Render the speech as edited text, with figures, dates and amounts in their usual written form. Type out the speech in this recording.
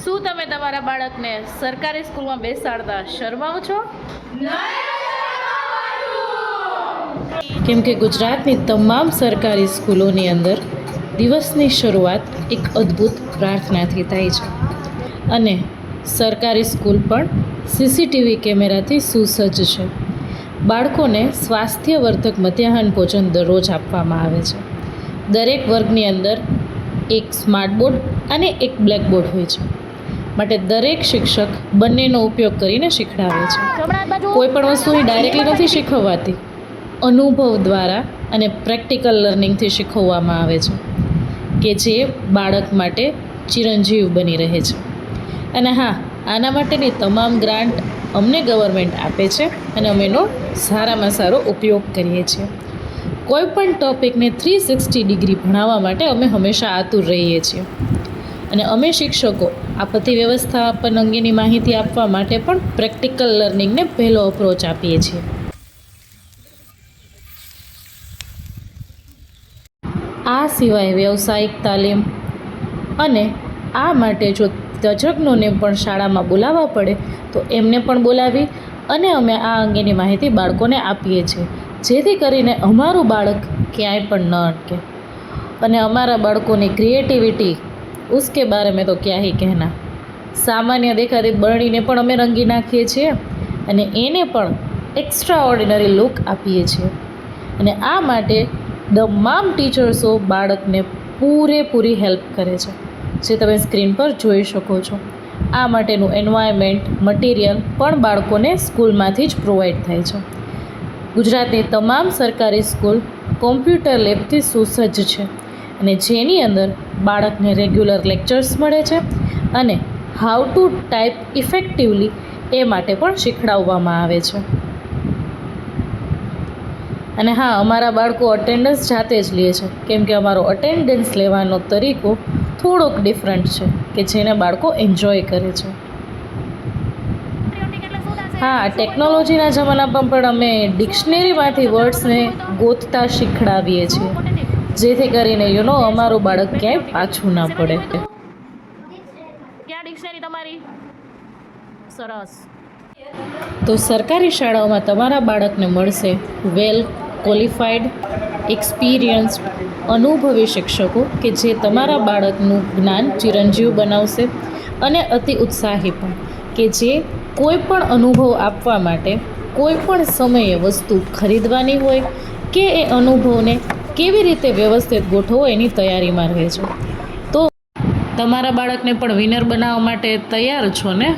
શું તમે તમારા બાળકને સરકારી સ્કૂલમાં બેસાડતા શરમાવ છો? કેમ કે ગુજરાતની તમામ સરકારી સ્કૂલોની અંદર દિવસની શરૂઆત એક અદ્ભુત પ્રાર્થનાથી થાય છે અને સરકારી સ્કૂલ પણ સીસીટીવી કેમેરાથી સુસજ્જ છે. બાળકોને સ્વાસ્થ્યવર્ધક મધ્યાહન ભોજન દરરોજ આપવામાં આવે છે. દરેક વર્ગની અંદર એક સ્માર્ટ બોર્ડ અને એક બ્લેકબોર્ડ હોય છે, માટે દરેક શિક્ષક બંનેનો ઉપયોગ કરીને શીખડાવે છે. કોઈ પણ વસ્તુની ડાયરેક્ટલી નથી શીખવાતી, અનુભવ દ્વારા અને પ્રેક્ટિકલ લર્નિંગથી શીખવવામાં આવે છે કે જે બાળક માટે ચિરંજીવ બની રહે છે. અને હા, આના માટેની તમામ ગ્રાન્ટ અમને ગવર્મેન્ટ આપે છે અને અમે એનો સારામાં સારો ઉપયોગ કરીએ છીએ. કોઈ પણ ટૉપિકને 360 ડિગ્રી ભણાવવા માટે અમે હંમેશા આતુર રહીએ છીએ અને અમે શિક્ષકો આપત્તિ વ્યવસ્થાપન અંગેની માહિતી આપવા માટે પણ પ્રેક્ટિકલ લર્નિંગને પહેલો અપ્રોચ આપીએ છીએ. આ સિવાય વ્યવસાયિક તાલીમ અને આ માટે જો તજજ્ઞોને પણ શાળામાં બોલાવવા પડે તો એમને પણ બોલાવી અને અમે આ અંગેની માહિતી બાળકોને આપીએ છીએ, જેથી કરીને અમારું બાળક ક્યાંય પણ ન અટકે. અને અમારા બાળકોની ક્રિએટિવિટી ઉસકે બારે મેં તો ક્યાં હી કહેના. સામાન્ય દેખાતી બરણીને પણ અમે રંગી નાખીએ છીએ અને એને પણ એક્સ્ટ્રા ઓર્ડિનરી લુક આપીએ છીએ. અને આ માટે તમામ ટીચર્સો બાળકને પૂરેપૂરી હેલ્પ કરે છે, જે તમે સ્ક્રીન પર જોઈ શકો છો. આ માટેનું એન્વાયરમેન્ટ, મટીરિયલ પણ બાળકોને સ્કૂલમાંથી જ પ્રોવાઈડ થાય છે. ગુજરાતની તમામ સરકારી સ્કૂલ કોમ્પ્યુટર લેબથી સુસજ્જ છે અને જેની અંદર બાળકને રેગ્યુલર લેક્ચર્સ મળે છે અને હાઉ ટુ ટાઈપ ઇફેક્ટિવલી એ માટે પણ શીખડાવવામાં આવે છે. અને હા, અમારા બાળકો અટેન્ડન્સ જાતે જ લે છે, કેમ કે અમારો અટેન્ડન્સ લેવાનો તરીકો થોડોક ડિફરન્ટ છે કે જેને બાળકો એન્જોય કરે છે. હા, ટેકનોલોજીના જમાનામાં પણ અમે ડિક્શનરીમાંથી વર્ડ્સને ગોતતા શીખડાવીએ છીએ, જેથી કરીને અમારું બાળક ક્યાંય પાછું ના પડે. ક્યાં ડિક્શનરી તમારી? સરસ. તો સરકારી શાળાઓમાં તમારા બાળકને મળશે વેલ ક્વોલિફાઈડ, એક્સપિરિયન્સ્ડ, અનુભવી શિક્ષકો કે જે તમારા બાળકનું જ્ઞાન ચિરંજીવ બનાવશે અને અતિ ઉત્સાહી પણ, કે જે કોઈ પણ અનુભવ આપવા માટે કોઈ પણ સમયે વસ્તુ ખરીદવાની હોય કે એ અનુભવને કેવી રીતે વ્યવસ્થિત ગોઠવવો એની તૈયારીમાં રહે છે. તો તમારા બાળકને પણ વિનર બનાવવા માટે તૈયાર છો ને?